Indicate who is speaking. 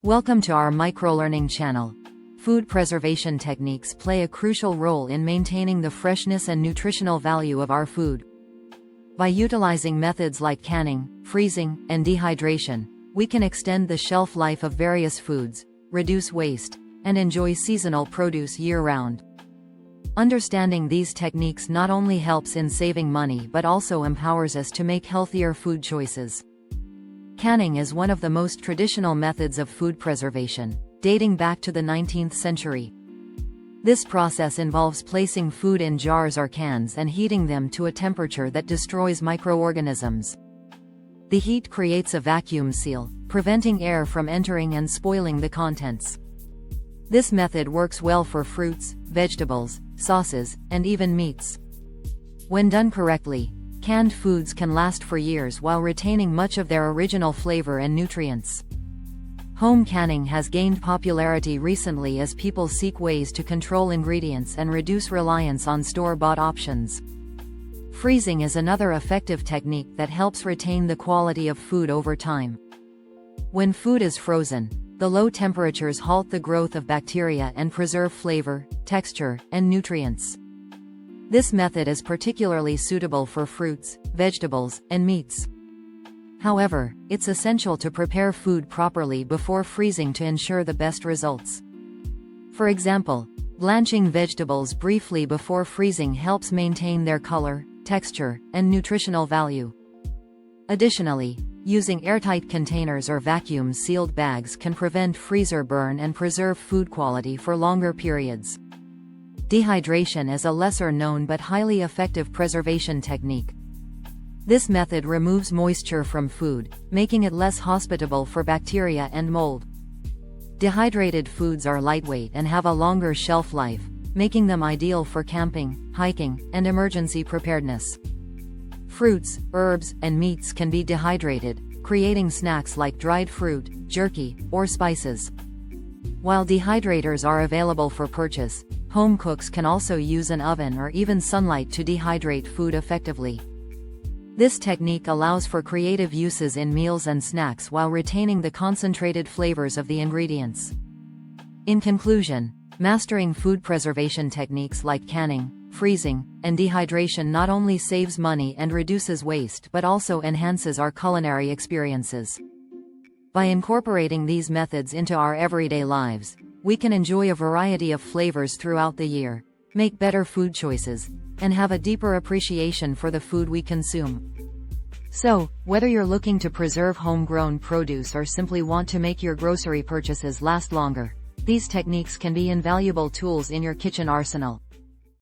Speaker 1: Welcome to our microlearning channel. Food preservation techniques play a crucial role in maintaining the freshness and nutritional value of our food. By utilizing methods like canning, freezing, and dehydration, we can extend the shelf life of various foods, reduce waste, and enjoy seasonal produce year-round. Understanding these techniques not only helps in saving money but also empowers us to make healthier food choices. Canning is one of the most traditional methods of food preservation, dating back to the 19th century. This process involves placing food in jars or cans and heating them to a temperature that destroys microorganisms. The heat creates a vacuum seal, preventing air from entering and spoiling the contents. This method works well for fruits, vegetables, sauces, and even meats. When done correctly, canned foods can last for years while retaining much of their original flavor and nutrients. Home canning has gained popularity recently as people seek ways to control ingredients and reduce reliance on store-bought options. Freezing is another effective technique that helps retain the quality of food over time. When food is frozen, the low temperatures halt the growth of bacteria and preserve flavor, texture, and nutrients. This method is particularly suitable for fruits, vegetables, and meats. However, it's essential to prepare food properly before freezing to ensure the best results. For example, blanching vegetables briefly before freezing helps maintain their color, texture, and nutritional value. Additionally, using airtight containers or vacuum-sealed bags can prevent freezer burn and preserve food quality for longer periods. Dehydration is a lesser-known but highly effective preservation technique. This method removes moisture from food, making it less hospitable for bacteria and mold. Dehydrated foods are lightweight and have a longer shelf life, making them ideal for camping, hiking, and emergency preparedness. Fruits, herbs, and meats can be dehydrated, creating snacks like dried fruit, jerky, or spices. While dehydrators are available for purchase, home cooks can also use an oven or even sunlight to dehydrate food effectively. This technique allows for creative uses in meals and snacks while retaining the concentrated flavors of the ingredients. In conclusion, mastering food preservation techniques like canning, freezing, and dehydration not only saves money and reduces waste but also enhances our culinary experiences. By incorporating these methods into our everyday lives, we can enjoy a variety of flavors throughout the year, make better food choices, and have a deeper appreciation for the food we consume. So, whether you're looking to preserve homegrown produce or simply want to make your grocery purchases last longer, these techniques can be invaluable tools in your kitchen arsenal.